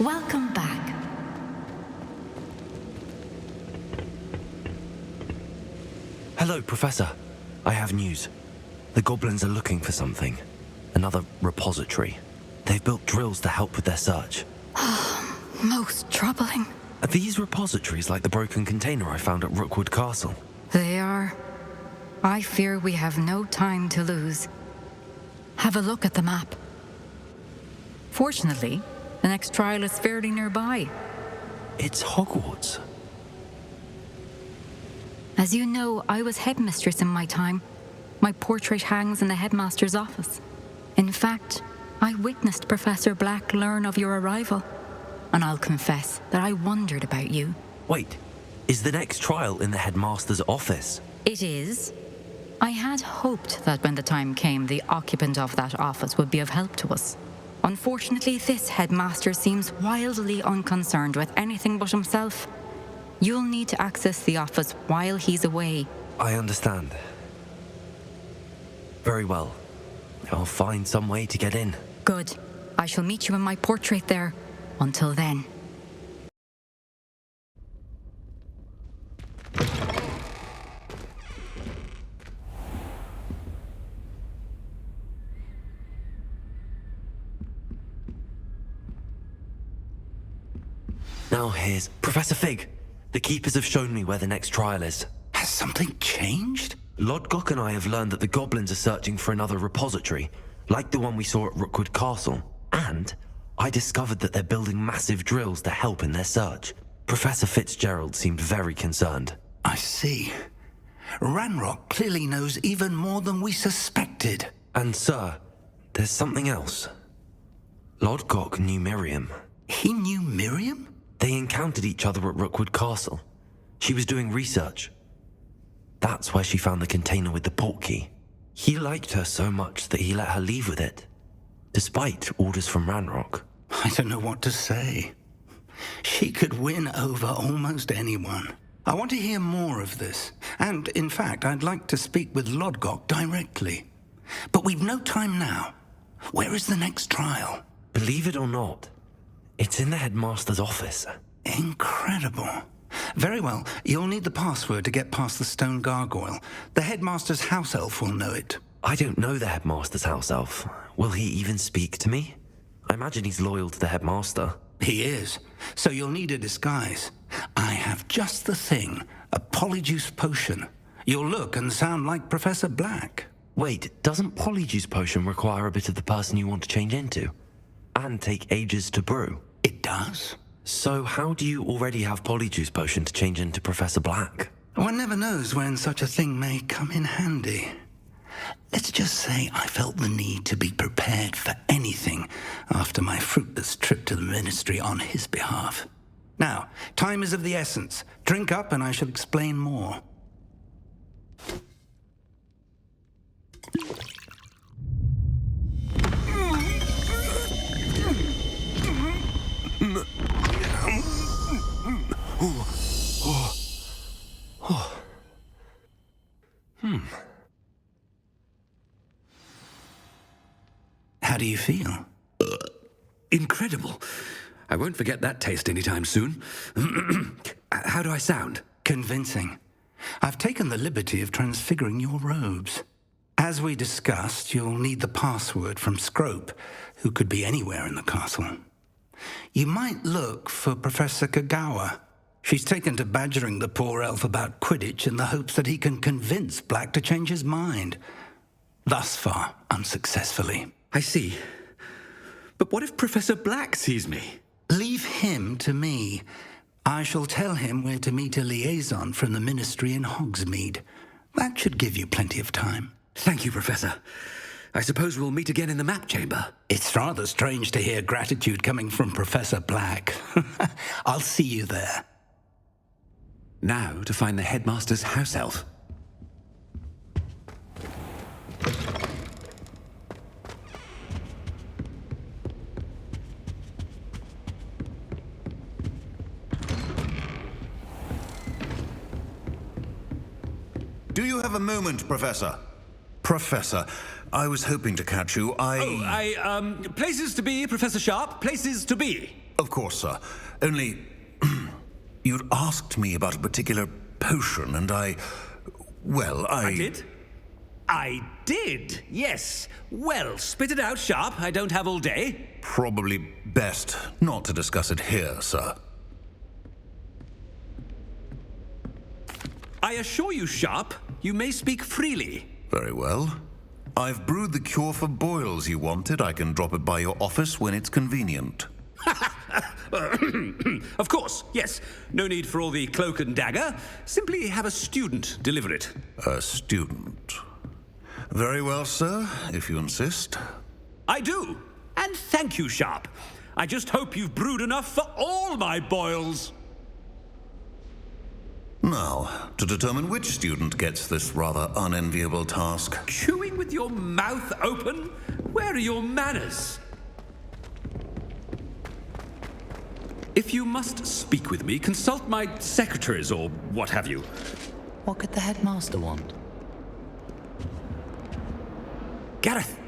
Welcome back. Hello, Professor. I have news. The goblins are looking for something. Another repository. They've built drills to help with their search. Most troubling. Are these repositories like the broken container I found at Rookwood Castle? They are. I fear we have no time to lose. Have a look at the map. Fortunately, the next trial is fairly nearby. It's Hogwarts. As you know, I was headmistress in my time. My portrait hangs in the headmaster's office. In fact, I witnessed Professor Black learn of your arrival. And I'll confess that I wondered about you. Wait, is the next trial in the headmaster's office? It is. I had hoped that when the time came, the occupant of that office would be of help to us. Unfortunately, this headmaster seems wildly unconcerned with anything but himself. You'll need to access the office while he's away. I understand. Very well. I'll find some way to get in. Good. I shall meet you in my portrait there. Until then. Now here's Professor Fig. The keepers have shown me where the next trial is. Has something changed? Lodgok and I have learned that the goblins are searching for another repository, like the one we saw at Rookwood Castle. And I discovered that they're building massive drills to help in their search. Professor Fitzgerald seemed very concerned. I see. Ranrock clearly knows even more than we suspected. And sir, there's something else. Lodgok knew Miriam. He knew Miriam? They encountered each other at Rookwood Castle. She was doing research. That's where she found the container with the port key. He liked her so much that he let her leave with it, despite orders from Ranrock. I don't know what to say. She could win over almost anyone. I want to hear more of this. And, in fact, I'd like to speak with Lodgok directly. But we've no time now. Where is the next trial? Believe it or not, it's in the headmaster's office. Incredible. Very well. You'll need the password to get past the stone gargoyle. The headmaster's house elf will know it. I don't know the headmaster's house elf. Will he even speak to me? I imagine he's loyal to the headmaster. He is. So you'll need a disguise. I have just the thing. A polyjuice potion. You'll look and sound like Professor Black. Wait, doesn't polyjuice potion require a bit of the person you want to change into? And take ages to brew? It does. So how do you already have polyjuice potion to change into Professor Black? One never knows when such a thing may come in handy. Let's just say I felt the need to be prepared for anything after my fruitless trip to the ministry on his behalf. Now, time is of the essence. Drink up and I shall explain more. How do you feel? Incredible. I won't forget that taste anytime soon. How do I sound? Convincing. I've taken the liberty of transfiguring your robes. As we discussed, you'll need the password from Scrope, who could be anywhere in the castle. You might look for Professor Kagawa. She's taken to badgering the poor elf about Quidditch in the hopes that he can convince Black to change his mind. Thus far, unsuccessfully. I see. But what if Professor Black sees me? Leave him to me. I shall tell him where to meet a liaison from the ministry in Hogsmeade. That should give you plenty of time. Thank you, Professor. I suppose we'll meet again in the map chamber. It's rather strange to hear gratitude coming from Professor Black. I'll see you there. Now to find the headmaster's house elf. Do you have a moment, Professor? Professor, I was hoping to catch you. Places to be, Professor Sharp, places to be. Of course, sir. Only, you'd asked me about a particular potion, and well, I did? I did, yes. Well, spit it out, Sharp. I don't have all day. Probably best not to discuss it here, sir. I assure you, Sharp, you may speak freely. Very well. I've brewed the cure for boils you wanted. I can drop it by your office when it's convenient. Of course, yes. No need for all the cloak and dagger. Simply have a student deliver it. A student. Very well, sir, if you insist. I do. And thank you, Sharp. I just hope you've brewed enough for all my boils. Now, to determine which student gets this rather unenviable task. Chewing with your mouth open? Where are your manners? If you must speak with me, consult my secretaries or what have you. What could the headmaster want? Gareth!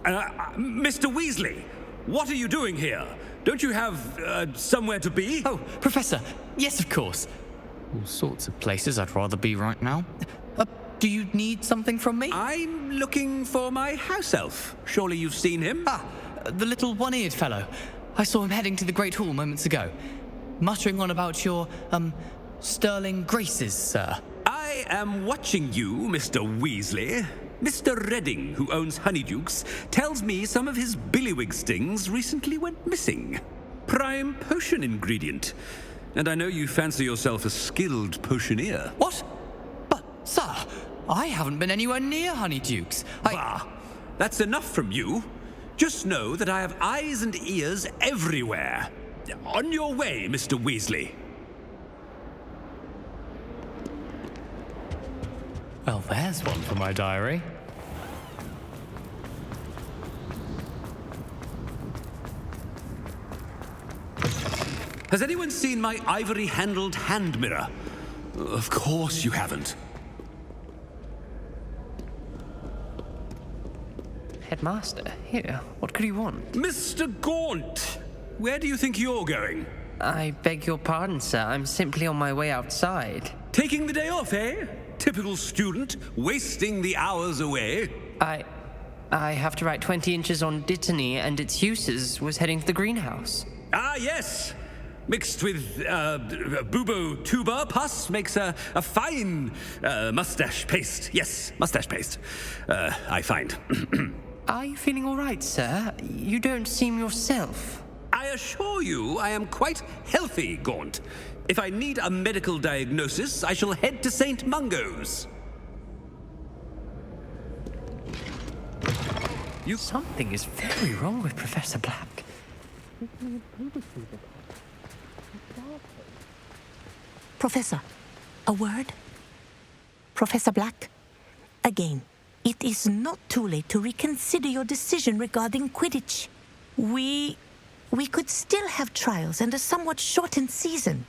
Mr. Weasley, what are you doing here? Don't you have somewhere to be? Oh, Professor, yes, of course. All sorts of places I'd rather be right now. Do you need something from me? I'm looking for my house elf. Surely you've seen him? Ah, the little one-eared fellow. I saw him heading to the Great Hall moments ago, muttering on about your, sterling graces, sir. I am watching you, Mr. Weasley. Mr. Redding, who owns Honeydukes, tells me some of his billywig stings recently went missing. Prime potion ingredient. And I know you fancy yourself a skilled potioneer. What? But, sir, I haven't been anywhere near Honeydukes. Bah, that's enough from you. Just know that I have eyes and ears everywhere. On your way, Mr. Weasley. Well, there's one for my diary. Has anyone seen my ivory-handled hand mirror? Of course you haven't. Headmaster, here, what could you want? Mr. Gaunt, where do you think you're going? I beg your pardon, sir. I'm simply on my way outside. Taking the day off, eh? Typical student, wasting the hours away. I have to write 20 inches on Dittany and its uses. Was heading to the greenhouse. Ah, yes. Mixed with bubo tuber pus makes a fine mustache paste. Yes, mustache paste. I find. Are you feeling all right, sir? You don't seem yourself. I assure you I am quite healthy, Gaunt. If I need a medical diagnosis, I shall head to St. Mungo's. Something is very wrong with Professor Black. Professor, a word? Professor Black, again, it is not too late to reconsider your decision regarding Quidditch. We could still have trials and a somewhat shortened season.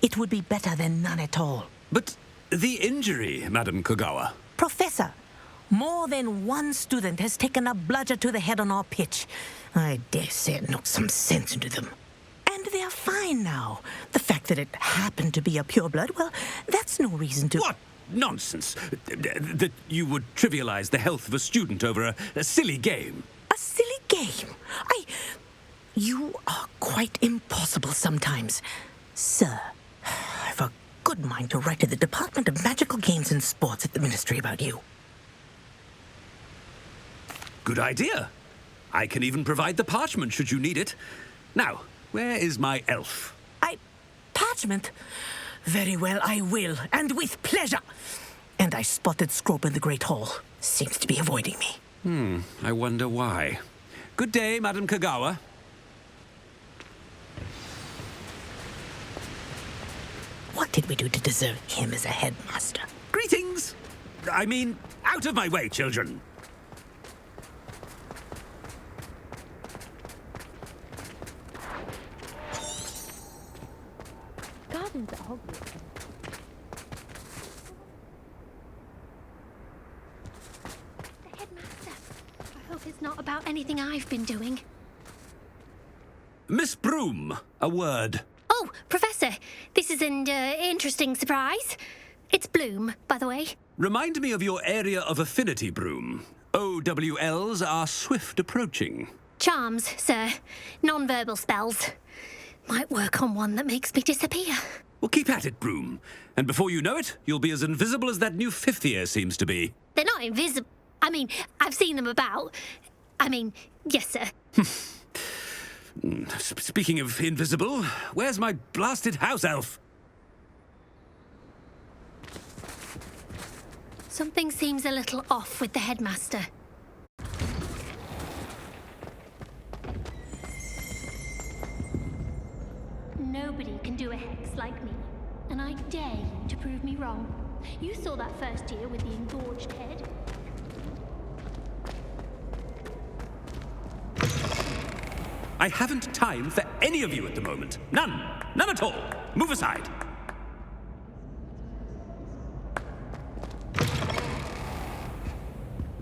It would be better than none at all. But the injury, Madam Kogawa. Professor, more than one student has taken a bludger to the head on our pitch. I dare say it knocked some sense into them. And they're fine now. The fact that it happened to be a pureblood, well, that's no reason to... What nonsense! That you would trivialize the health of a student over a silly game. A silly game? You are quite impossible sometimes. Sir, I've a good mind to write to the Department of Magical Games and Sports at the Ministry about you. Good idea. I can even provide the parchment should you need it. Now, where is my elf? Parchment? Very well, I will, and with pleasure. And I spotted Scrope in the Great Hall. Seems to be avoiding me. I wonder why. Good day, Madam Kogawa. What did we do to deserve him as a headmaster? Greetings! I mean, out of my way, children. Gardens at Hogwarts. The headmaster. I hope it's not about anything I've been doing. Miss Broom, a word. Oh, Professor, this is an interesting surprise. It's Bloom, by the way. Remind me of your area of affinity, Broom. OWLs are swift approaching. Charms, sir. Non-verbal spells. Might work on one that makes me disappear. Well, keep at it, Broom. And before you know it, you'll be as invisible as that new fifth year seems to be. They're not invisible. I mean, I've seen them about. I mean, yes, sir. Speaking of invisible, where's my blasted house elf? Something seems a little off with the headmaster. Nobody can do a hex like me, and I dare you to prove me wrong. You saw that first year with the engorged head. I haven't time for any of you at the moment. None. None at all. Move aside.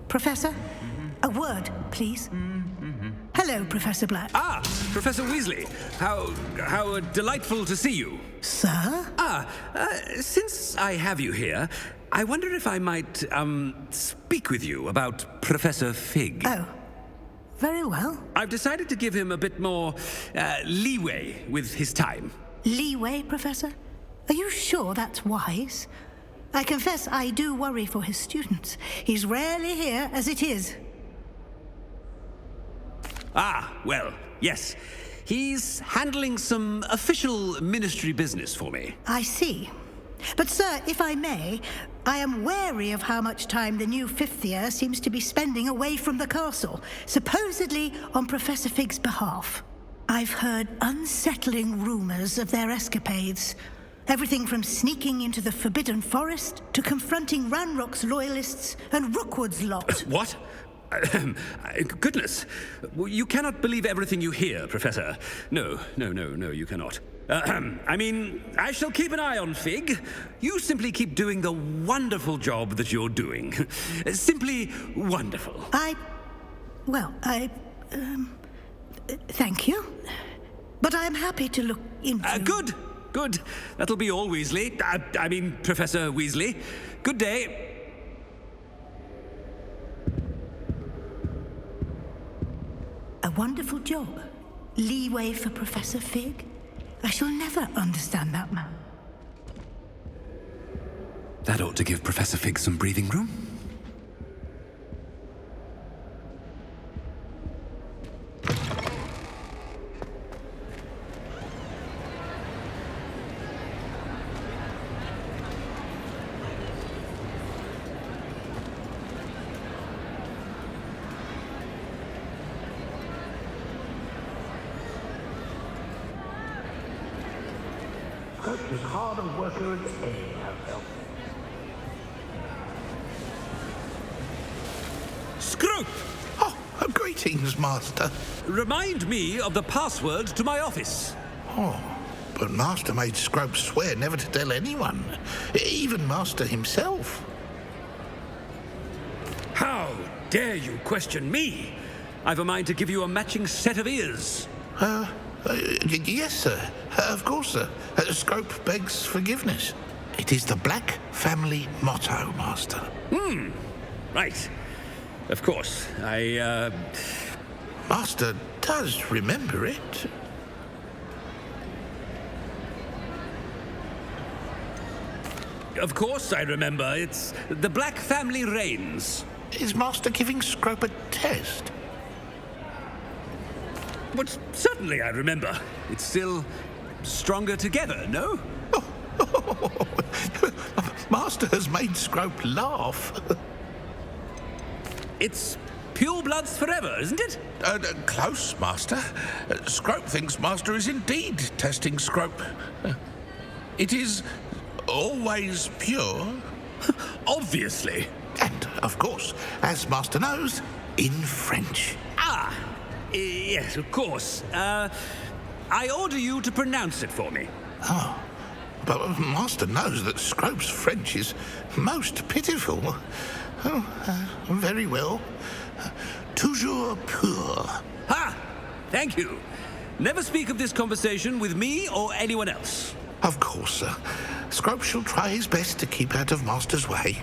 Professor, a word, please. Hello, Professor Black. Ah, Professor Weasley. How delightful to see you. Sir? Since I have you here, I wonder if I might, speak with you about Professor Fig. Oh, very well. I've decided to give him a bit more, leeway with his time. Leeway, Professor? Are you sure that's wise? I confess I do worry for his students. He's rarely here as it is. Ah, well, yes. He's handling some official ministry business for me. I see. But, sir, if I may, I am wary of how much time the new fifth year seems to be spending away from the castle, supposedly on Professor Fig's behalf. I've heard unsettling rumors of their escapades. Everything from sneaking into the Forbidden Forest to confronting Ranrock's loyalists and Rookwood's lot. What? Goodness. You cannot believe everything you hear, Professor. No, you cannot. I mean, I shall keep an eye on Fig. You simply keep doing the wonderful job that you're doing. Simply wonderful. Thank you. But I'm happy to look into... Good. That'll be all, Weasley. I mean, Professor Weasley. Good day. A wonderful job. Leeway for Professor Fig. I shall never understand that man. That ought to give Professor Fig some breathing room. Scrope is hard a worker as any help. Scrope! Oh, greetings, Master. Remind me of the password to my office. Oh, but Master made Scrope swear never to tell anyone, even Master himself. How dare you question me? I've a mind to give you a matching set of ears. Yes, sir. Of course, sir. Scrope begs forgiveness. It is the Black family motto, Master. Right. Of course. Master does remember it. Of course I remember. It's the Black family reigns. Is Master giving Scrope a test? But certainly I remember. It's still stronger together, no? Master has made Scrope laugh. It's pure bloods forever, isn't it? Close, Master. Scrope thinks Master is indeed testing Scrope. It is always pure. Obviously. And, of course, as Master knows, in French. Yes, of course. I order you to pronounce it for me. Oh, but Master knows that Scrope's French is most pitiful. Oh, very well. Toujours pur. Ha! Thank you. Never speak of this conversation with me or anyone else. Of course, sir. Scrope shall try his best to keep out of Master's way.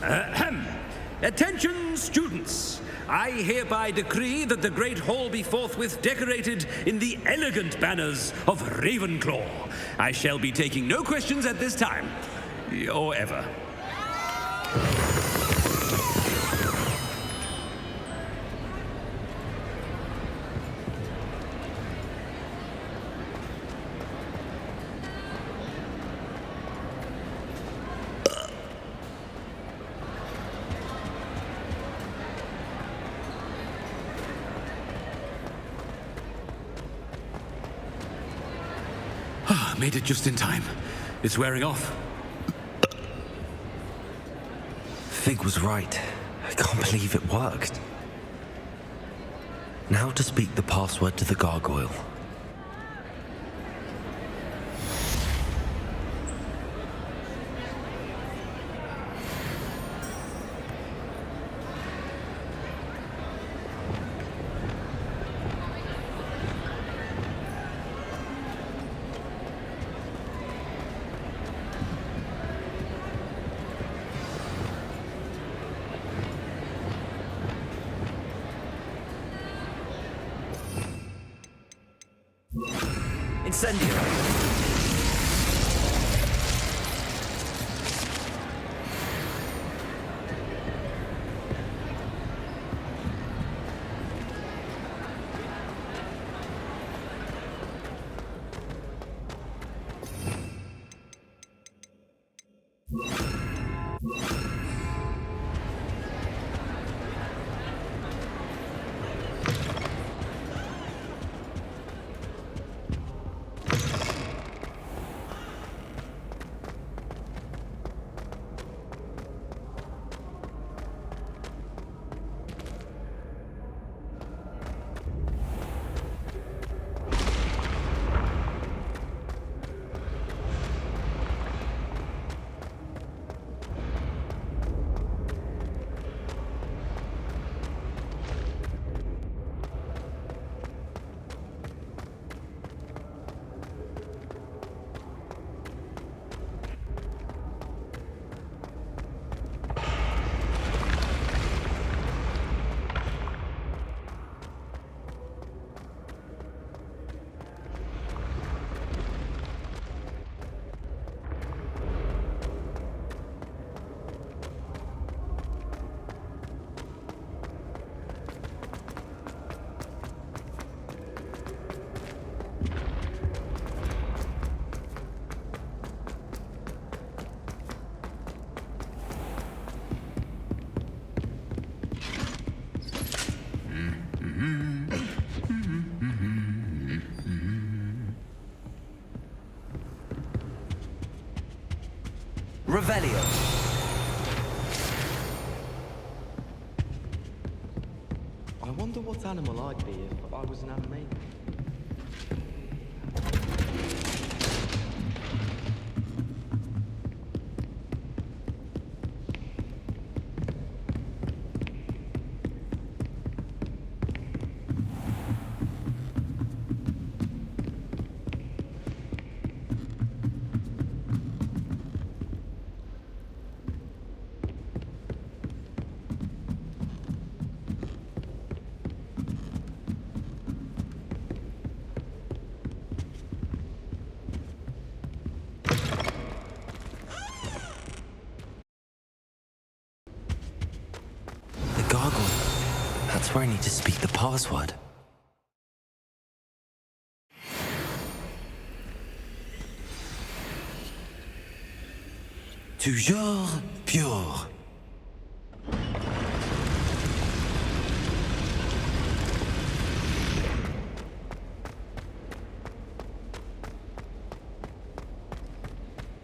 Ahem. Attention, students. I hereby decree that the Great Hall be forthwith decorated in the elegant banners of Ravenclaw. I shall be taking no questions at this time. Or ever. Made it just in time. It's wearing off. Fig was right. I can't believe it worked. Now to speak the password to the gargoyle. Incendio. Revelio. I wonder what animal I'd be if I was an anime. That's where I need to speak the password. Toujours pure.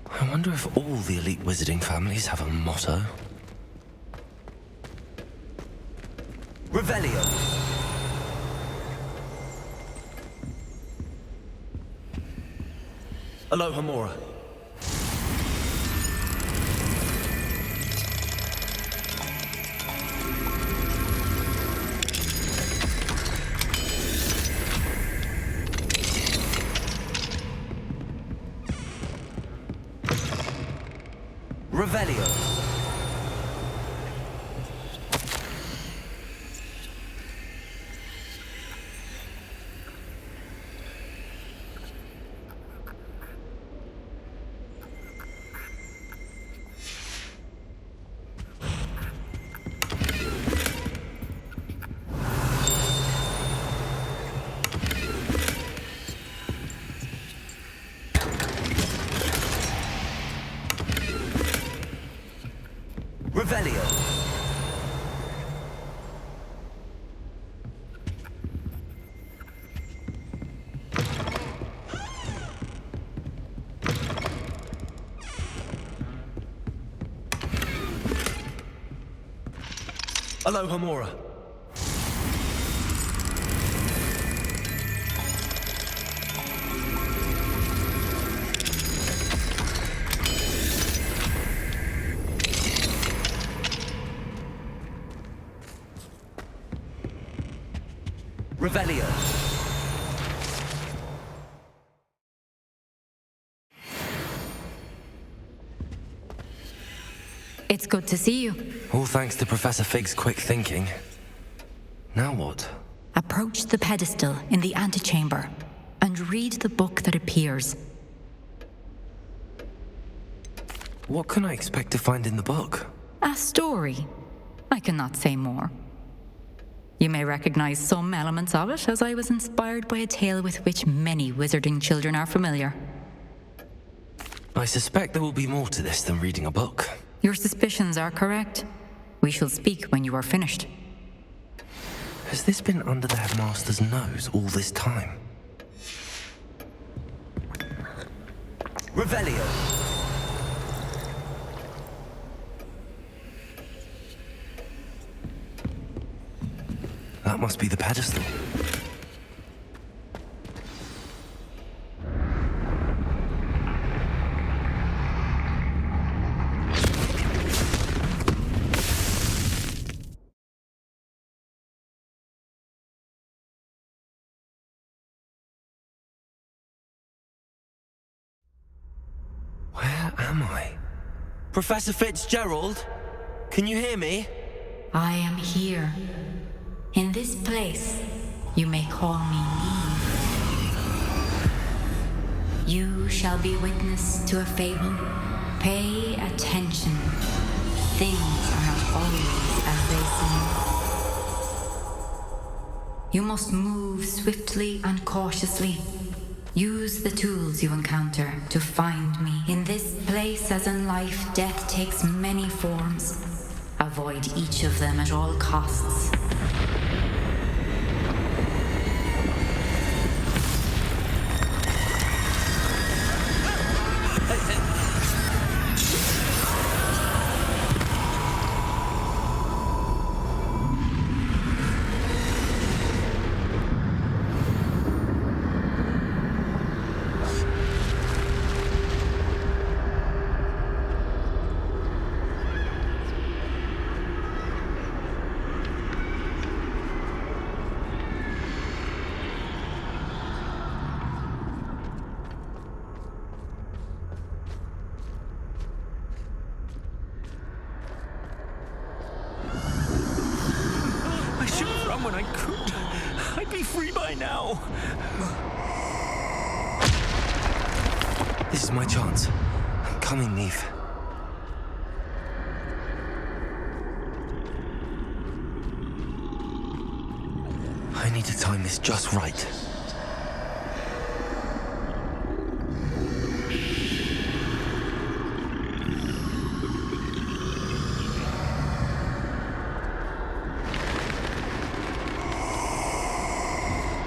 I wonder if all the elite wizarding families have a motto. Revelio. Aloha Mora. Revelio. Revelio. Aloha Mora. Revelio. It's good to see you. All thanks to Professor Fig's quick thinking. Now what? Approach the pedestal in the antechamber and read the book that appears. What can I expect to find in the book? A story. I cannot say more. You may recognize some elements of it, as I was inspired by a tale with which many wizarding children are familiar. I suspect there will be more to this than reading a book. Your suspicions are correct. We shall speak when you are finished. Has this been under the headmaster's nose all this time? Revelio. That must be the pedestal. Where am I? Professor Fitzgerald? Can you hear me? I am here. In this place, you may call me Neve. You shall be witness to a fable. Pay attention. Things are not always as they seem. You must move swiftly and cautiously. Use the tools you encounter to find me. In this place, as in life, death takes many forms. Avoid each of them at all costs. When I could, I'd be free by now. This is my chance. I'm coming, Neve. I need to time this just right.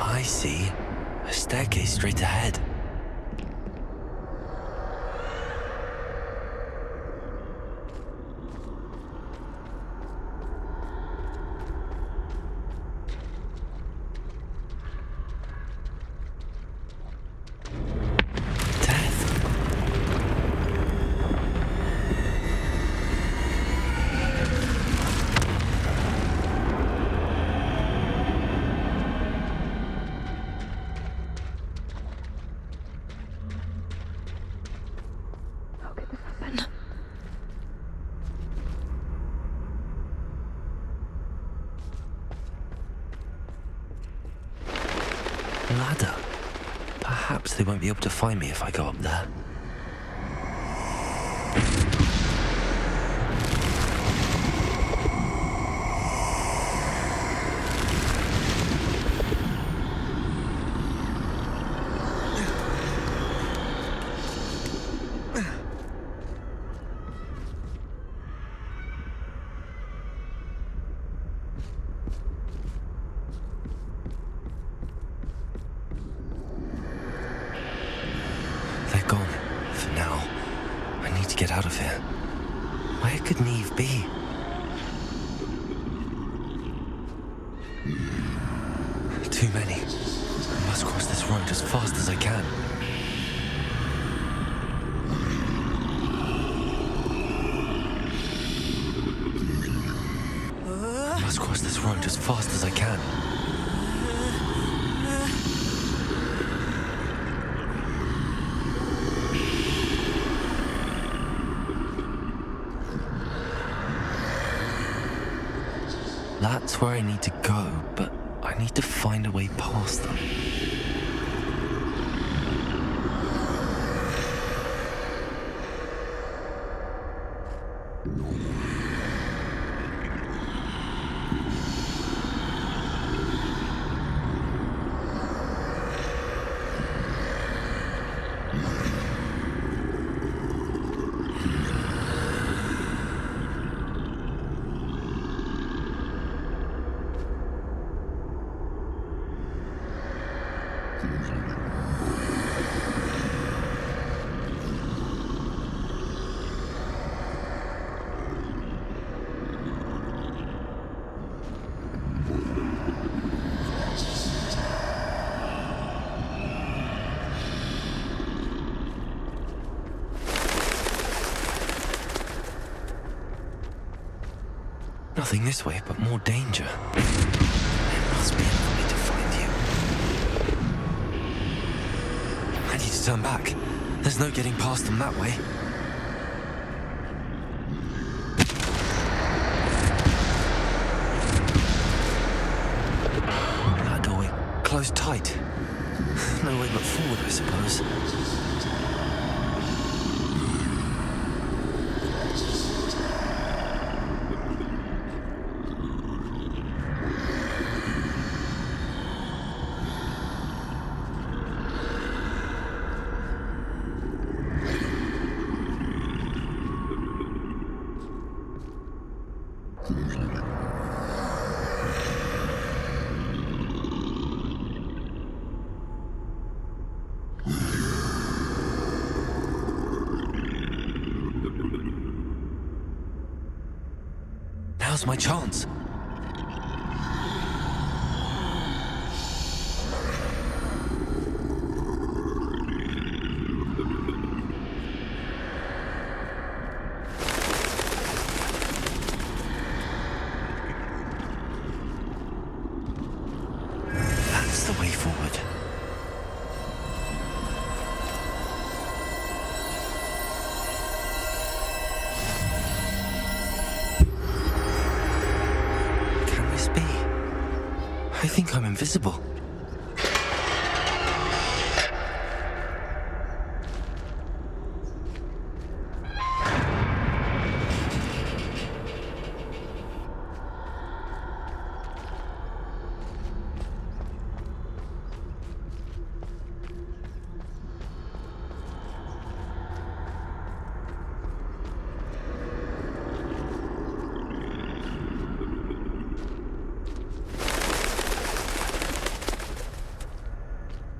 I see a staircase straight ahead. Ladder. Perhaps they won't be able to find me if I go up there. Get out of here. Where could Neve be? Too many. I must cross this road as fast as I can. I must cross this road as fast as I can. That's where I need to go, but I need to find a way past them. Nothing this way, but more danger. There must be another way to find you. I need to turn back. There's no getting past them that way. That doorway closed tight. No way but forward, I suppose. Now's my chance. That's the way forward. I think I'm invisible.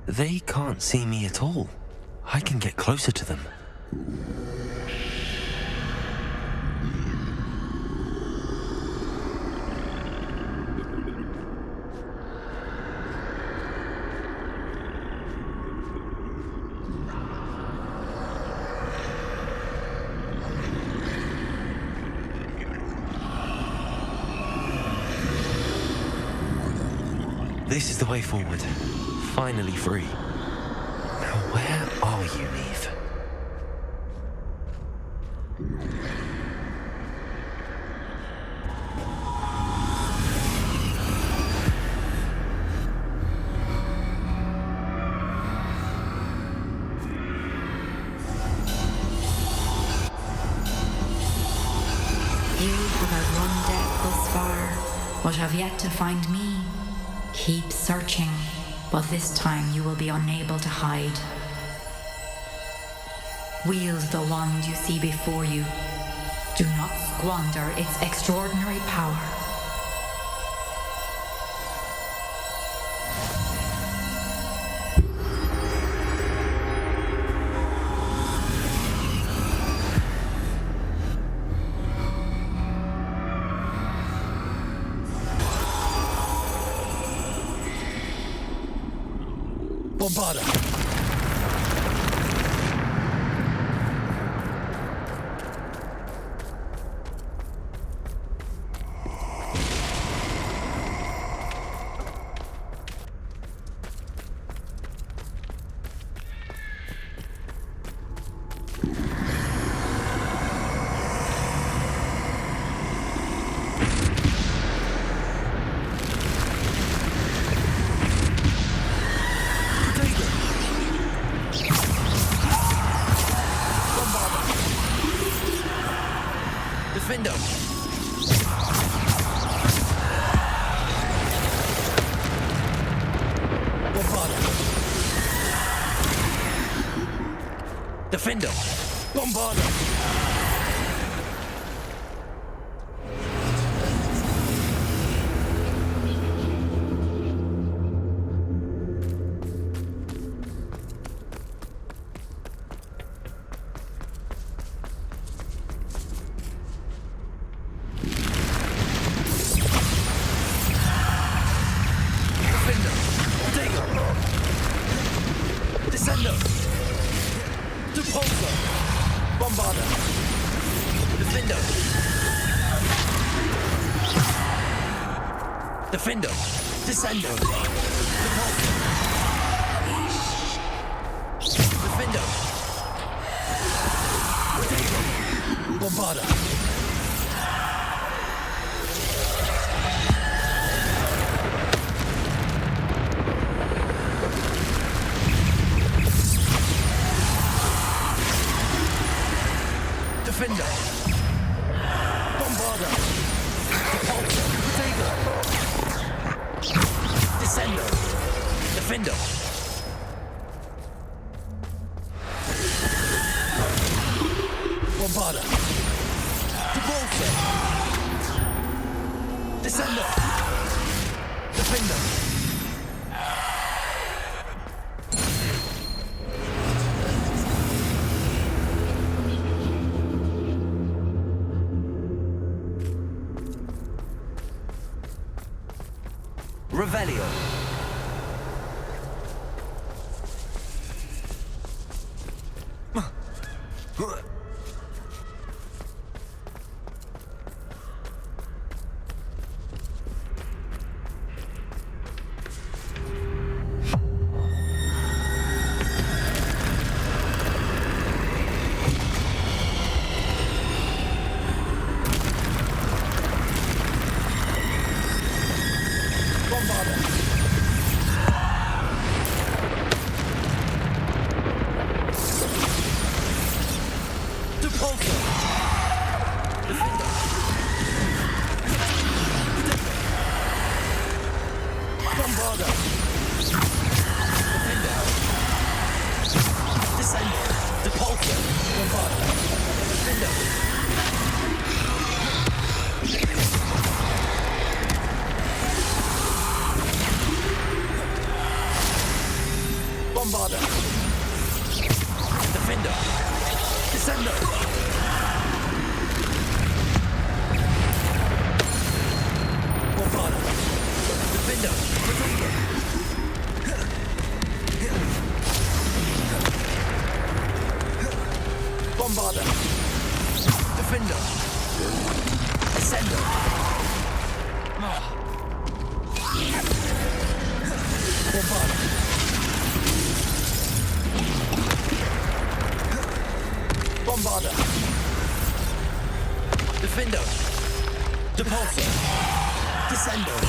They can't see me at all. I can get closer to them. This is the way forward. Finally free. Now where are you, Neve? You have outrun death thus far, but have yet to find me. Keep searching, but this time you will be unable to hide. Wield the wand you see before you. Do not squander its extraordinary power. Bombarda! Defender! Defender! Bombarda! Descender! Depulsor! Bombarda! Defender! Defender! Descender! Depulsor! Defender! Bombarda! Defender! Bombarda! Depulsor! Descender! Defender! Bombarda! Depulsor! Descender! Defender! Revelio. Bombarda! Defender! Descender! Bombarda! Defender! Bombarda! Defender! Descender! Bombarda! Bombarda! Defender! Depulsor! Descender!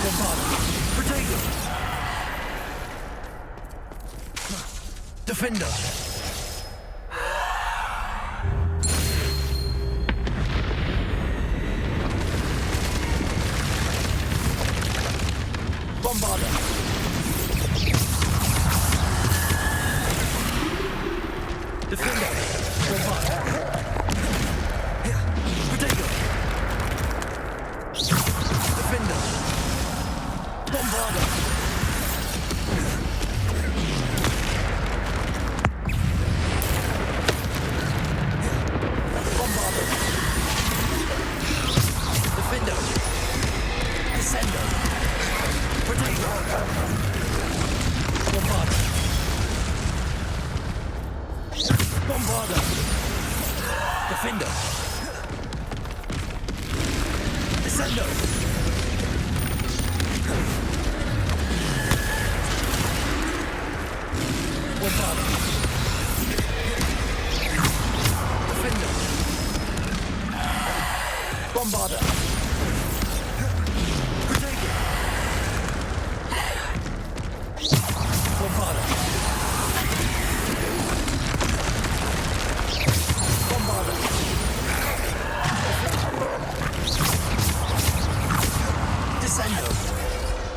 Bombarda! Protego! Defender! Bombarder! Defender! Bombarder! Here! Potato! Defender! Bombarder! Bombarder! Defender! Descendo! Bombarder! Defender! Bombarder! Bombarder!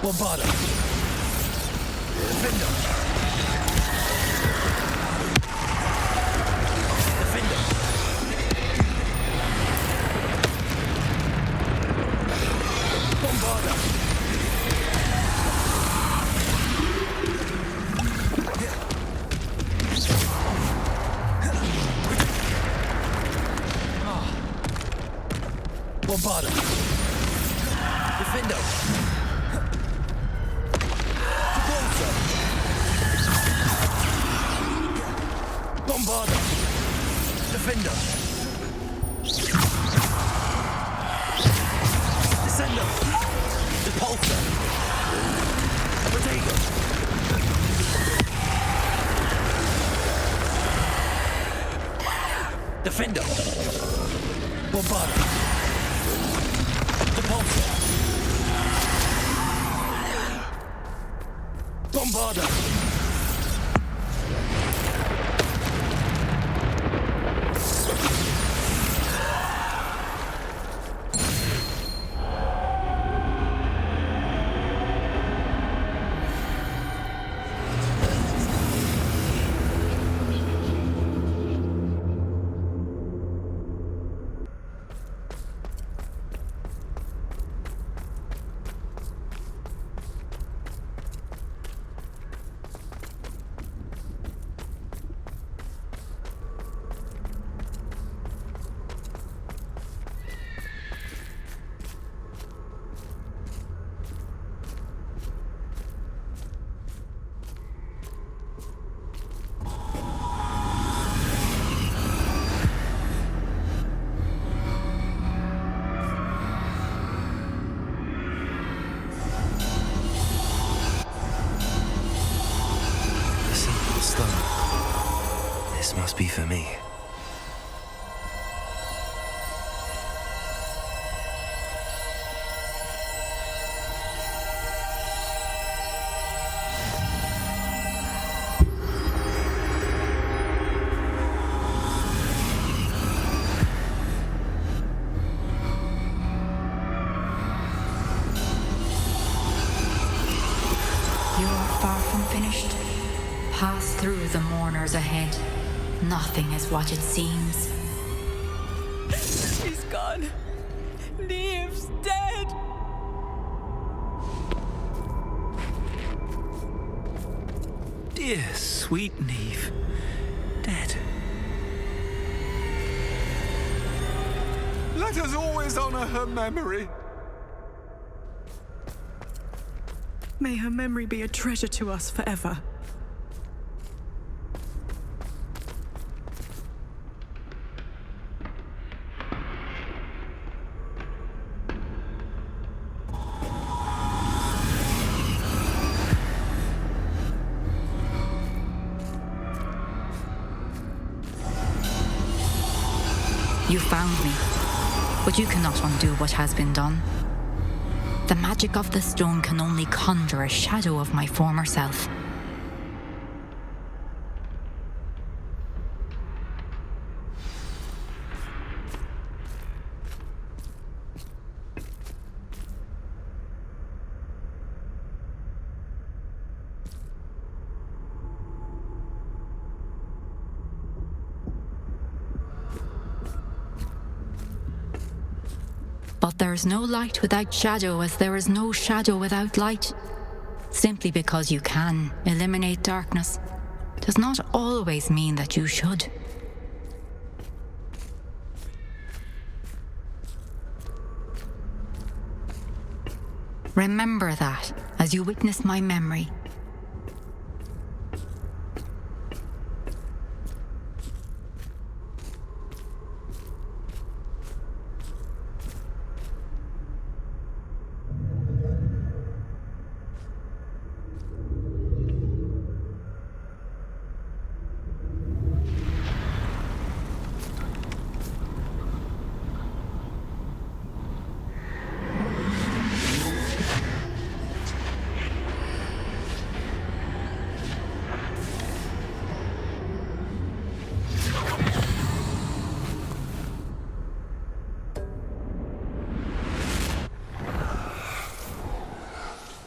Bombarder! Defender! Defender! Bombarder! Bombarder! Defender! Bombarder! Defender! Descender! Repulsor! Potato! Defender! Bombarder! Repulsor! Bombarder! This must be for me. You are far from finished. Pass through the mourners ahead. Nothing is what it seems. She's gone. Neve's dead. Dear sweet Neve, dead. Let us always honor her memory. May her memory be a treasure to us forever. You found me, but you cannot undo what has been done. The magic of the stone can only conjure a shadow of my former self. But there's no light without shadow, as there is no shadow without light. Simply because you can eliminate darkness does not always mean that you should. Remember that as you witness my memory.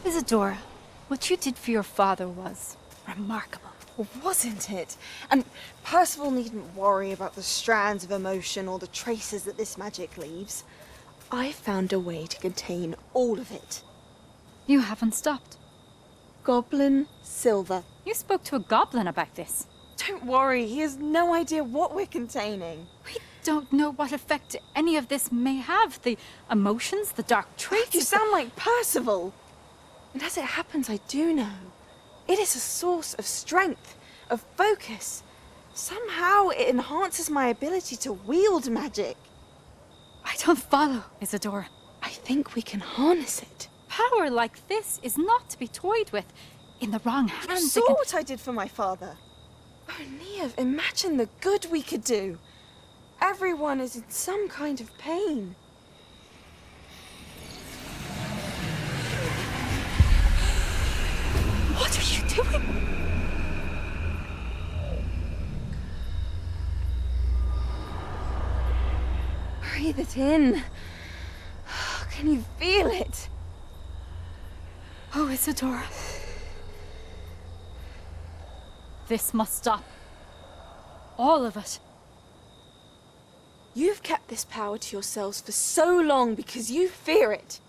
Isadora, what you did for your father was remarkable. Well, wasn't it? And Percival needn't worry about the strands of emotion or the traces that this magic leaves. I found a way to contain all of it. You haven't stopped. Goblin Silver. You spoke to a goblin about this. Don't worry, he has no idea what we're containing. We don't know what effect any of this may have. The emotions, the dark traits. You sound like Percival. And as it happens, I do know. It is a source of strength, of focus. Somehow it enhances my ability to wield magic. I don't follow, Isadora. I think we can harness it. Power like this is not to be toyed with. In the wrong hands, You saw what I did for my father. Oh, Neve, imagine the good we could do. Everyone is in some kind of pain. What are you doing? Breathe it in. Can you feel it? Oh, Isadora. This must stop. All of it. You've kept this power to yourselves for so long because you fear it.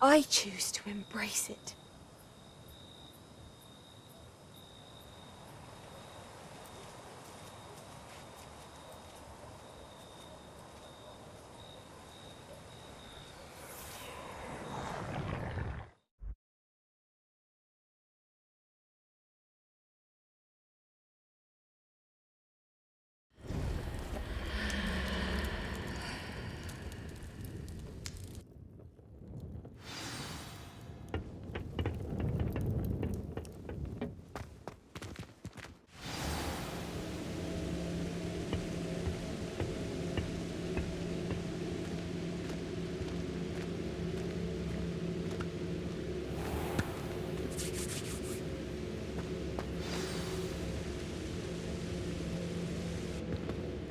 I choose to embrace it.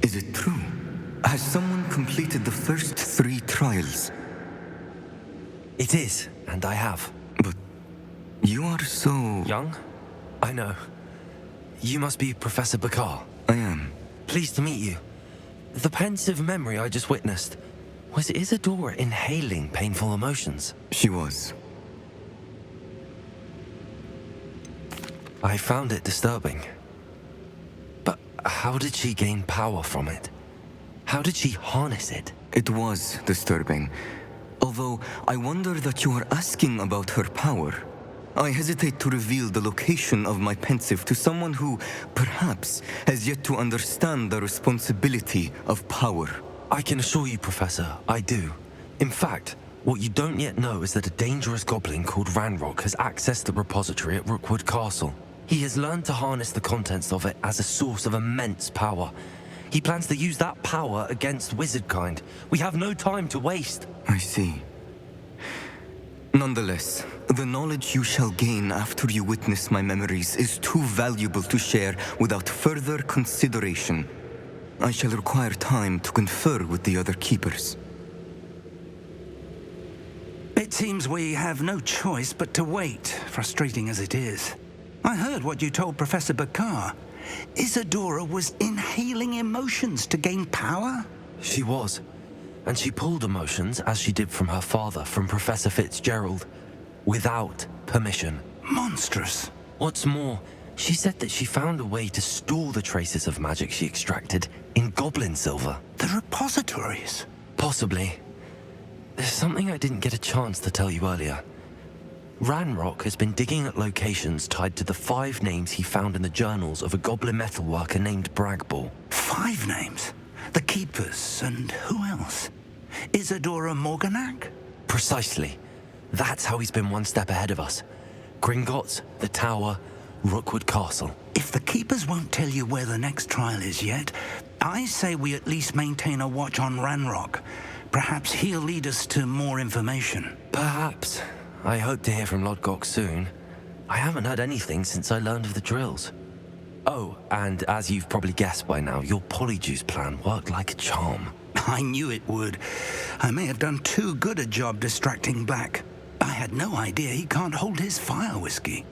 Is it true? Has someone completed the first 3 trials? It is, and I have. But you are so... Young? I know. You must be Professor Bakar. I am. Pleased to meet you. The pensive memory I just witnessed, was Isadora inhaling painful emotions? She was. I found it disturbing. But how did she gain power from it? How did she harness it? It was disturbing. Although I wonder that you are asking about her power. I hesitate to reveal the location of my pensive to someone who, perhaps, has yet to understand the responsibility of power. I can assure you, Professor, I do. In fact, what you don't yet know is that a dangerous goblin called Ranrock has accessed the repository at Rookwood Castle. He has learned to harness the contents of it as a source of immense power. He plans to use that power against wizardkind. We have no time to waste. I see. Nonetheless, the knowledge you shall gain after you witness my memories is too valuable to share without further consideration. I shall require time to confer with the other keepers. It seems we have no choice but to wait, frustrating as it is. I heard what you told Professor Bakar. Isadora was inhaling emotions to gain power? She was. And she pulled emotions, as she did from her father, from Professor Fitzgerald, without permission. Monstrous. What's more, she said that she found a way to store the traces of magic she extracted in goblin silver. The repositories? Possibly. There's something I didn't get a chance to tell you earlier. Ranrock has been digging at locations tied to the 5 names he found in the journals of a goblin metalworker named Bragball. 5 names? The Keepers, and who else? Isadora Morganac? Precisely. That's how he's been one step ahead of us. Gringotts, the Tower, Rookwood Castle. If the Keepers won't tell you where the next trial is yet, I say we at least maintain a watch on Ranrock. Perhaps he'll lead us to more information. Perhaps. I hope to hear from Lodgok soon. I haven't heard anything since I learned of the drills. Oh, and as you've probably guessed by now, your polyjuice plan worked like a charm. I knew it would. I may have done too good a job distracting Black. I had no idea he can't hold his fire whiskey.